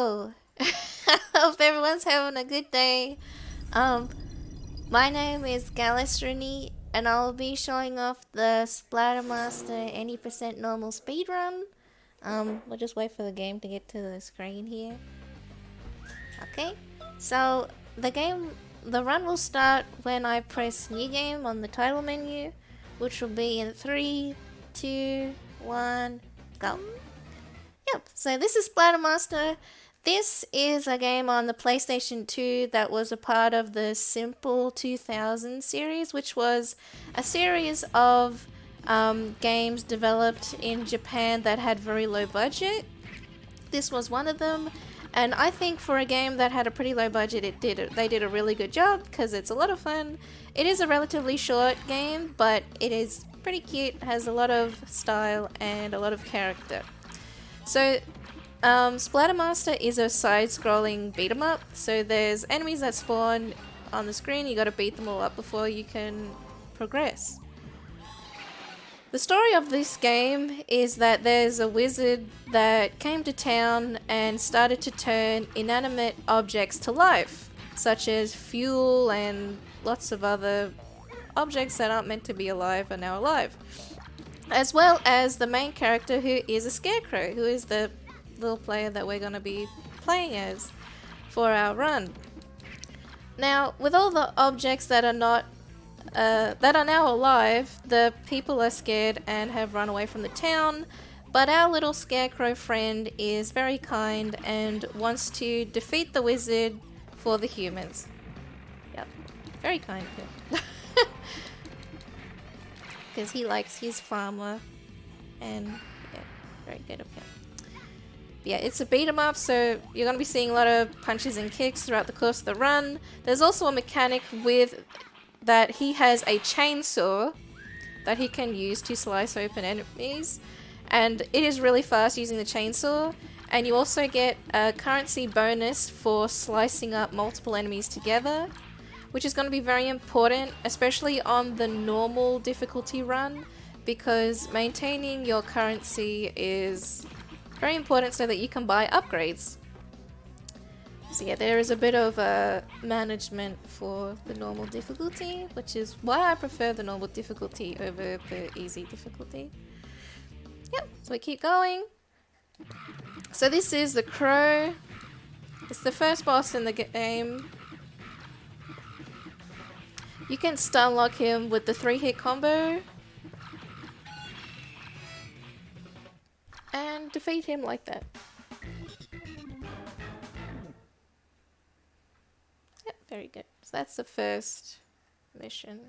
Hello! Hope everyone's having a good day. My name is Galasrinie, and I'll be showing off the Splatter Master 80% normal speedrun. We'll just wait for the game to get to the screen here. Okay, so the run will start when I press New Game on the title menu, which will be in 3, 2, 1, go. Yep, so this is Splatter Master. This is a game on the PlayStation 2 that was a part of the Simple 2000 series, which was a series of games developed in Japan that had very low budget. This was one of them, and I think for a game that had a pretty low budget, they did a really good job because it's a lot of fun. It is a relatively short game, but it is pretty cute, has a lot of style and a lot of character. So, Splatter Master is a side-scrolling beat-em-up, so there's enemies that spawn on the screen, you gotta beat them all up before you can progress. The story of this game is that there's a wizard that came to town and started to turn inanimate objects to life, such as fuel and lots of other objects that aren't meant to be alive are now alive. As well as the main character, who is a scarecrow, who is the little player that we're going to be playing as for our run. Now, with all the objects that are not that are now alive, the people are scared and have run away from the town, but our little scarecrow friend is very kind and wants to defeat the wizard for the humans. Yep, very kind too. Because he likes his farmer, and yeah, very good of him. Yeah, it's a beat 'em up, so you're going to be seeing a lot of punches and kicks throughout the course of the run. There's also a mechanic with that he has a chainsaw that he can use to slice open enemies, and it is really fast using the chainsaw. And you also get a currency bonus for slicing up multiple enemies together, which is going to be very important, especially on the normal difficulty run, because maintaining your currency is very important so that you can buy upgrades. So yeah, there is a bit of management for the normal difficulty, which is why I prefer the normal difficulty over the easy difficulty. Yep, so we keep going. So this is the Crow. It's the first boss in the game. You can stun lock him with the 3-hit combo and defeat him like that. Yep, very good. So that's the first mission.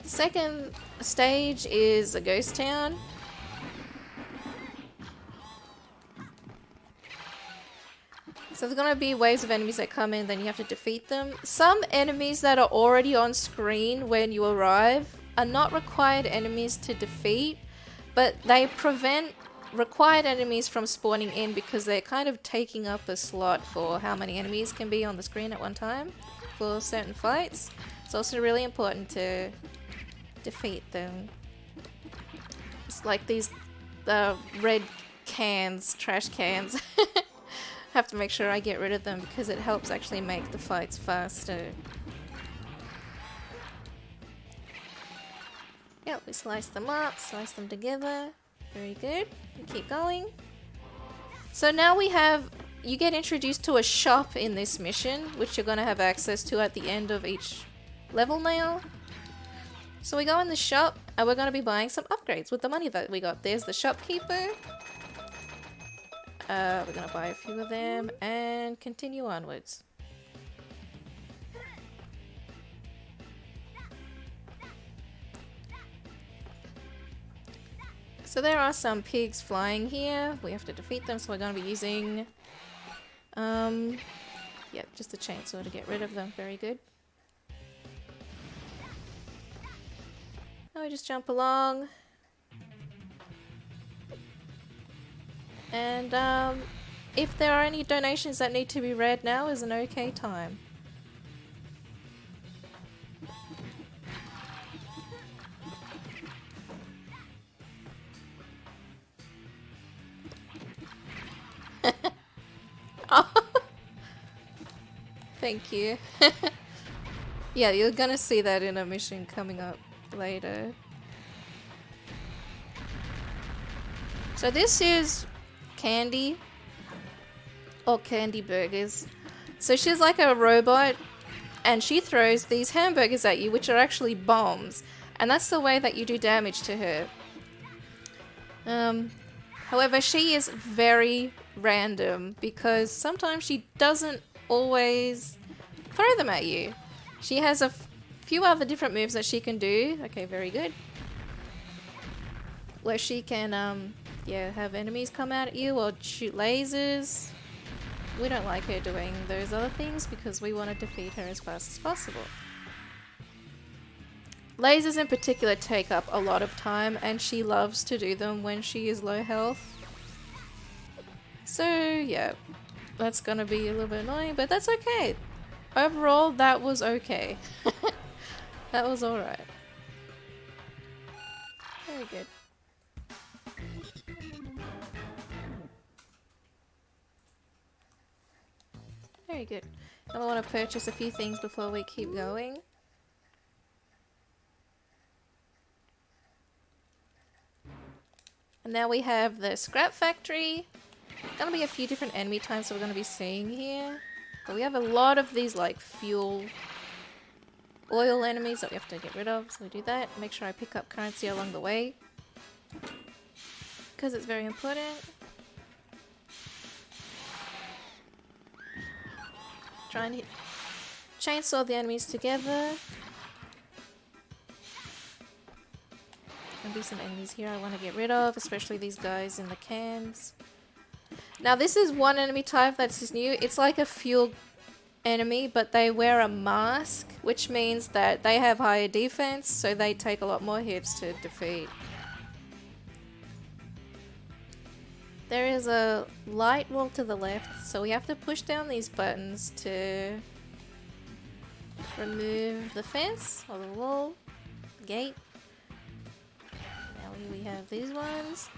The second stage is a ghost town. So there's going to be waves of enemies that come in, then you have to defeat them. Some enemies that are already on screen when you arrive are not required enemies to defeat, but they prevent required enemies from spawning in because they're kind of taking up a slot for how many enemies can be on the screen at one time for certain fights. It's also really important to defeat them. It's like these red cans, trash cans. Have to make sure I get rid of them because it helps actually make the fights faster. Yep, we slice them up, slice them together. Very good. We keep going. So now you get introduced to a shop in this mission, which you're going to have access to at the end of each level now. So we go in the shop and we're going to be buying some upgrades with the money that we got. There's the shopkeeper. We're gonna buy a few of them and continue onwards. So there are some pigs flying here. We have to defeat them, so we're gonna be using yeah, just a chainsaw to get rid of them. Very good. Now we just jump along. And if there are any donations that need to be read, now is an okay time. Thank you. Yeah, you're gonna see that in a mission coming up later. So this is Candy, or Candy Burgers. So she's like a robot, and she throws these hamburgers at you, which are actually bombs. And that's the way that you do damage to her. However, she is very random because sometimes she doesn't always throw them at you. She has a few other different moves that she can do. Okay, very good. Where she can, yeah, have enemies come out at you or shoot lasers. We don't like her doing those other things because we want to defeat her as fast as possible. Lasers in particular take up a lot of time, and she loves to do them when she is low health. So yeah, that's gonna be a little bit annoying, but that's okay. Overall, that was okay. That was alright. Very good. Very good. And I want to purchase a few things before we keep going. And now we have the scrap factory. Gonna be a few different enemy types that we're gonna be seeing here. But we have a lot of these like fuel oil enemies that we have to get rid of. So we do that. Make sure I pick up currency along the way, because it's very important. Try and chainsaw the enemies together. There'll be some enemies here I want to get rid of, especially these guys in the cans. Now this is one enemy type that's new. It's like a fuel enemy, but they wear a mask, which means that they have higher defense, so they take a lot more hits to defeat. There is a light wall to the left, so we have to push down these buttons to remove the fence or the wall, gate. Now we have these ones.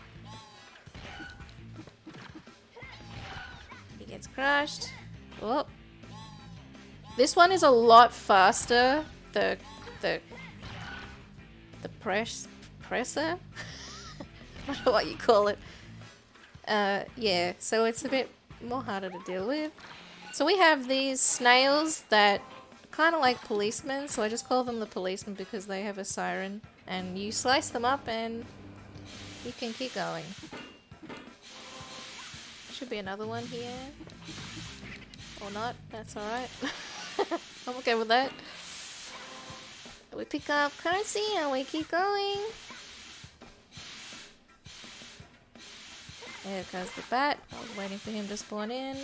He gets crushed. Oh. This one is a lot faster. The presser? I don't know what you call it. Yeah, so it's a bit more harder to deal with. So we have these snails that kind of like policemen, so I just call them the policemen because they have a siren, and you slice them up and you can keep going. Should be another one here. Or not, that's alright. I'm okay with that. We pick up currency and we keep going. There goes the bat. I was waiting for him to spawn in.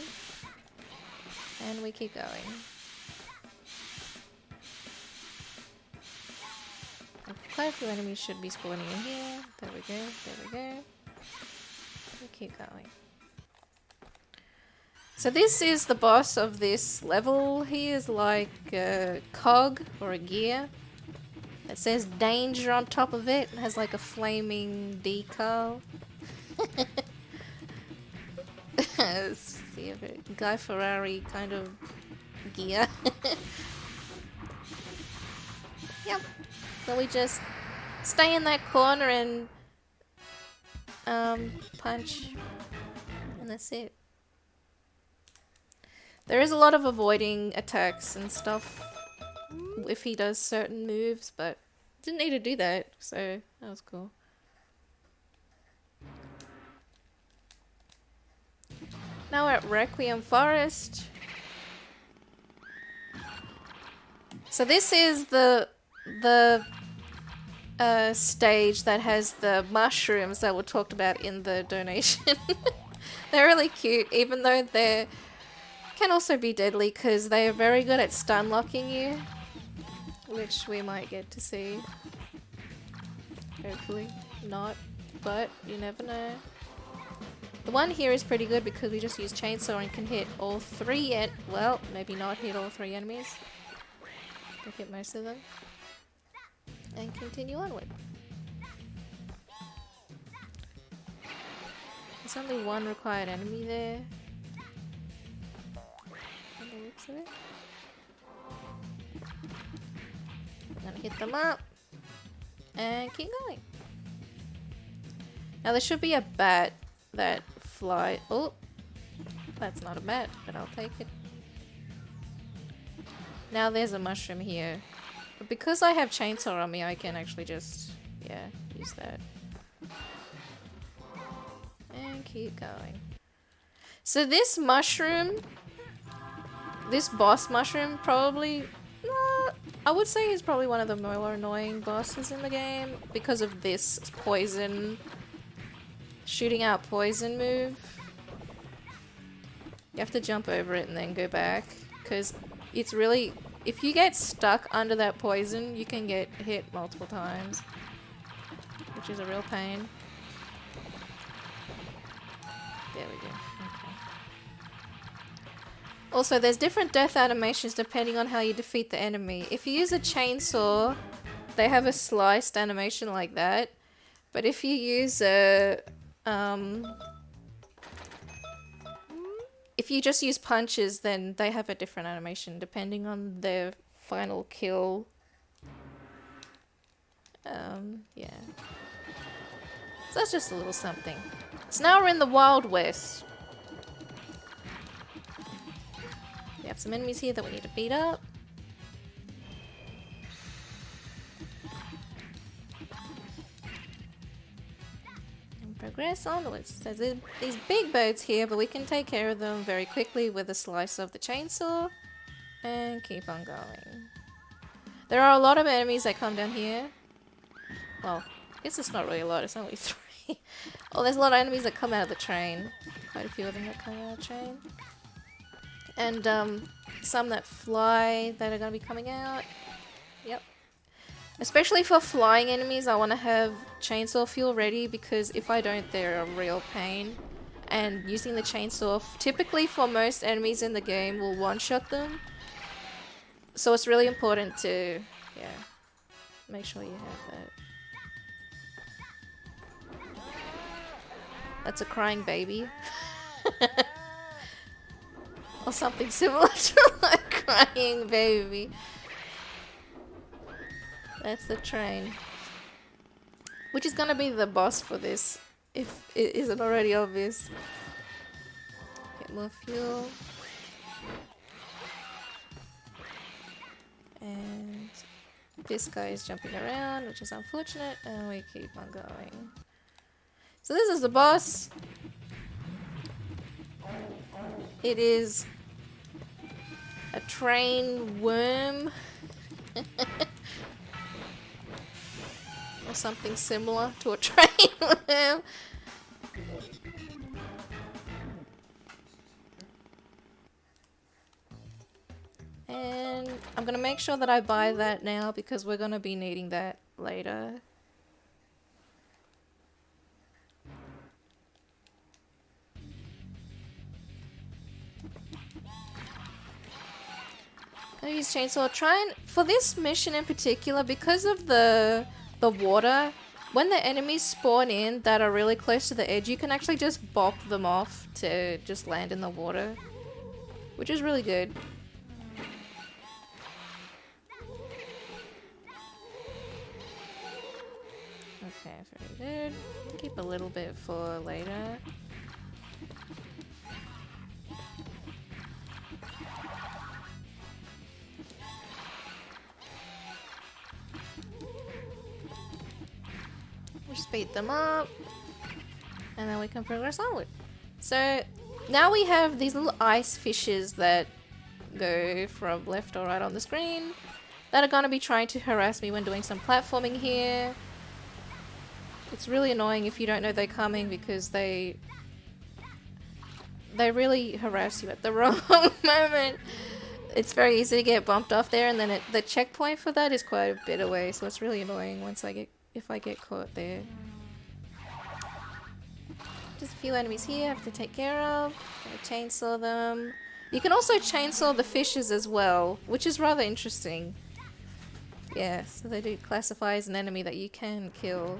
And we keep going. Quite a few enemies should be spawning in here. There we go, there we go. We keep going. So this is the boss of this level. He is like a cog or a gear. It says danger on top of it. It has like a flaming decal. See a bit Guy Ferrari kind of gear. Yep. So we just stay in that corner and punch, and that's it. There is a lot of avoiding attacks and stuff if he does certain moves, but didn't need to do that, so that was cool. Now we're at Requiem Forest. So this is the stage that has the mushrooms that were talked about in the donation. They're really cute, even though they can also be deadly because they are very good at stun locking you, which we might get to see. Hopefully not, but you never know. The one here is pretty good because we just use chainsaw and can hit all three, well, maybe not hit all three enemies, but hit most of them. And continue onward. There's only one required enemy there. On the looks of it. Hit them up. And keep going. Now there should be a bat that fly. Oh, that's not a bat, but I'll take it. Now there's a mushroom here. But because I have chainsaw on me, I can actually just, yeah, use that. And keep going. So this mushroom, this boss mushroom probably, I would say he's probably one of the more annoying bosses in the game because of this poison, shooting out poison move. You have to jump over it and then go back because it's really, if you get stuck under that poison, you can get hit multiple times, which is a real pain. There we go. Okay. Also, there's different death animations depending on how you defeat the enemy. If you use a chainsaw, they have a sliced animation like that. But if you use a... if you just use punches, then they have a different animation depending on their final kill. Yeah. So that's just a little something. So now we're in the Wild West. We have some enemies here that we need to beat up. And progress onwards. So there's these big birds here, but we can take care of them very quickly with a slice of the chainsaw. And keep on going. There are a lot of enemies that come down here. Well, I guess it's not really a lot, it's only 3. Oh, there's a lot of enemies that come out of the train. Quite a few of them that come out of the train. And some that fly that are going to be coming out. Yep. Especially for flying enemies, I want to have chainsaw fuel ready because if I don't, they're a real pain. And using the chainsaw, typically for most enemies in the game, will one-shot them. So it's really important to, yeah, make sure you have that. That's a crying baby. Or something similar to a crying baby. That's the train. Which is gonna be the boss for this, if it isn't already obvious. Get more fuel. And this guy is jumping around, which is unfortunate, and we keep on going. So this is the boss. It is a train worm. Or something similar to a train worm. And I'm gonna make sure that I buy that now because we're gonna be needing that later. I use chainsaw. Try and, for this mission in particular, because of the water, when the enemies spawn in that are really close to the edge, you can actually just bop them off to just land in the water, which is really good. Okay, very good. Keep a little bit for later. Speed them up, and then we can progress onward. So now we have these little ice fishes that go from left or right on the screen that are going to be trying to harass me when doing some platforming here. It's really annoying if you don't know they're coming because they really harass you at the wrong moment. It's very easy to get bumped off there, and then the checkpoint for that is quite a bit away, so it's really annoying if I get caught there. Just a few enemies here I have to take care of. Gonna chainsaw them. You can also chainsaw the fishes as well, which is rather interesting. Yeah, so they do classify as an enemy that you can kill.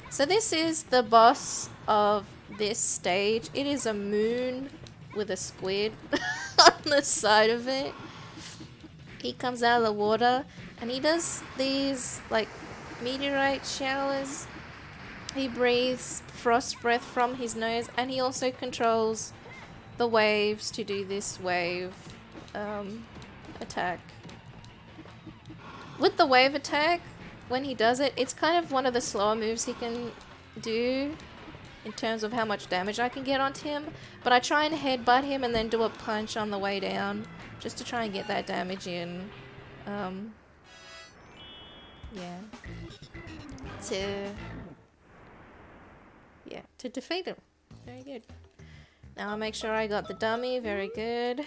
So this is the boss of this stage. It is a moon with a squid on the side of it. he comes out of the water and he does these like meteorite showers. He breathes frost breath from his nose, and he also controls the waves to do this wave attack. With the wave attack, when he does it, it's kind of one of the slower moves he can do in terms of how much damage I can get onto him. But I try and headbutt him and then do a punch on the way down, just to try and get that damage in. Yeah. To defeat him. Very good. Now I'll make sure I got the dummy. Very good.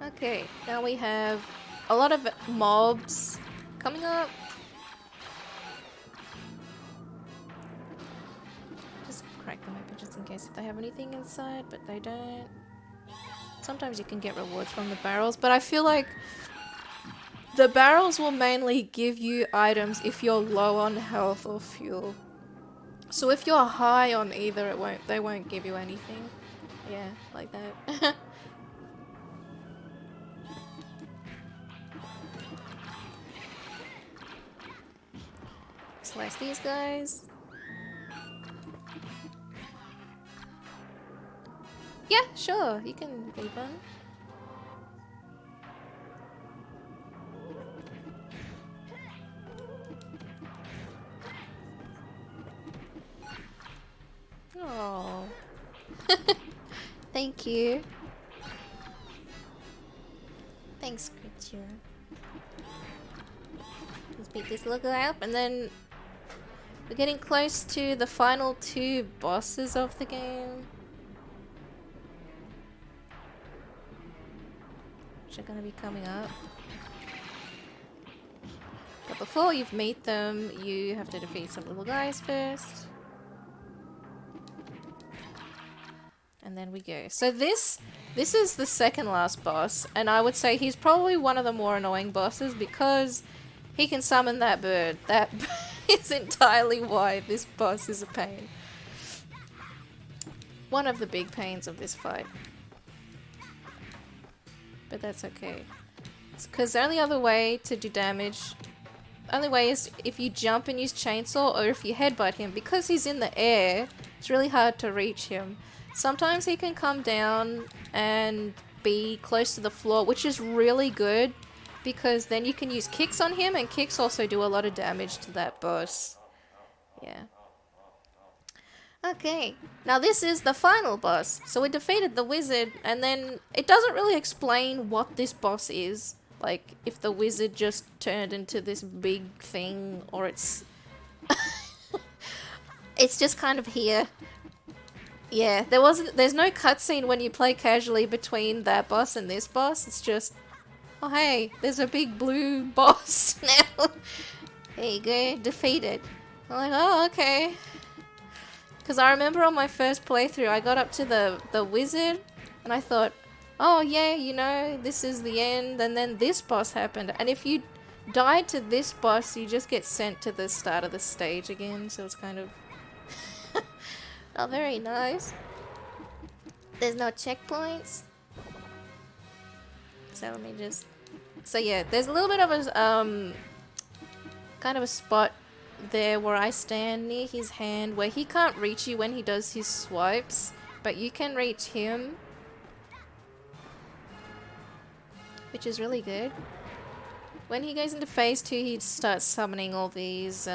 Okay, now we have a lot of mobs coming up. Just crack them open just in case if they have anything inside, but they don't. Sometimes you can get rewards from the barrels, but I feel like the barrels will mainly give you items if you're low on health or fuel. So if you're high on either, they won't give you anything. Yeah, like that. Slice these guys. Yeah, sure, you can leave one. Oh, thank you. Thanks, creature. Let's beat this little guy up, and then we're getting close to the final two bosses of the game, which are going to be coming up. But before you meet them, you have to defeat some little guys first. And then we go. So this is the second last boss, and I would say he's probably one of the more annoying bosses because he can summon that bird. That is entirely why this boss is a pain. One of the big pains of this fight. But that's okay. Because the only other way to do damage, only way is if you jump and use chainsaw, or if you headbutt him. Because he's in the air, it's really hard to reach him. Sometimes he can come down and be close to the floor, which is really good because then you can use kicks on him, and kicks also do a lot of damage to that boss. Yeah. Okay, now this is the final boss. So we defeated the wizard, and then it doesn't really explain what this boss is. Like, if the wizard just turned into this big thing, or it's... it's just kind of here. Yeah, there's no cutscene when you play casually between that boss and this boss. It's just, oh hey, there's a big blue boss now. There you go, defeated. I'm like, oh, okay. Because I remember on my first playthrough, I got up to the wizard, and I thought, oh yeah, you know, this is the end, and then this boss happened. And if you died to this boss, you just get sent to the start of the stage again, so it's kind of... not very nice. There's no checkpoints. So let me just... So yeah, there's a little bit of a, kind of a spot there where I stand near his hand where he can't reach you when he does his swipes, but you can reach him. Which is really good. When he goes into phase 2, he starts summoning all these,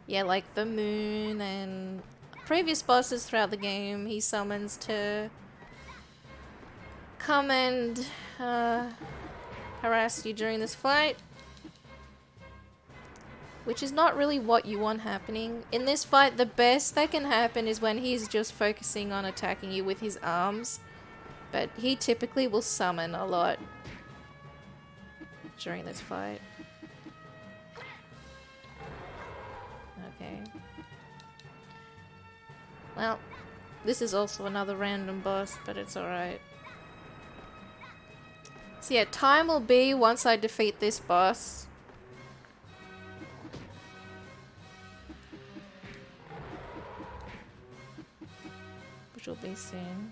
yeah, like the moon and previous bosses throughout the game he summons to come and harass you during this fight. Which is not really what you want happening. In this fight, the best that can happen is when he's just focusing on attacking you with his arms. But he typically will summon a lot during this fight. Okay. Well, this is also another random boss, but it's alright. So yeah, time will be once I defeat this boss. which will be soon.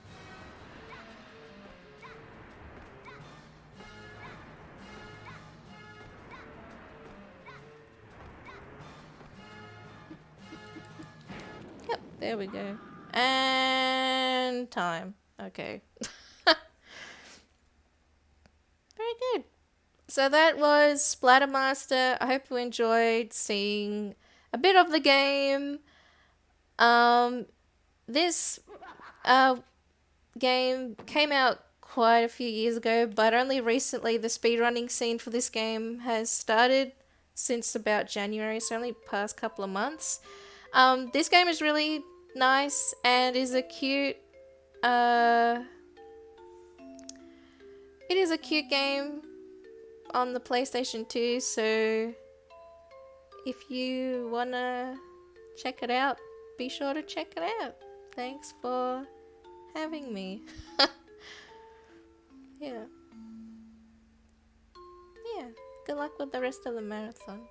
Yep, there we go. And time. Okay. Very good. So that was Splatter Master. I hope you enjoyed seeing a bit of the game. This game came out quite a few years ago, but only recently the speedrunning scene for this game has started, since about January, so only past couple of months. This game is really nice and is a cute it is a cute game on the PlayStation 2, so if you wanna check it out, be sure to check it out. Thanks for having me. Yeah. Yeah. Good luck with the rest of the marathon.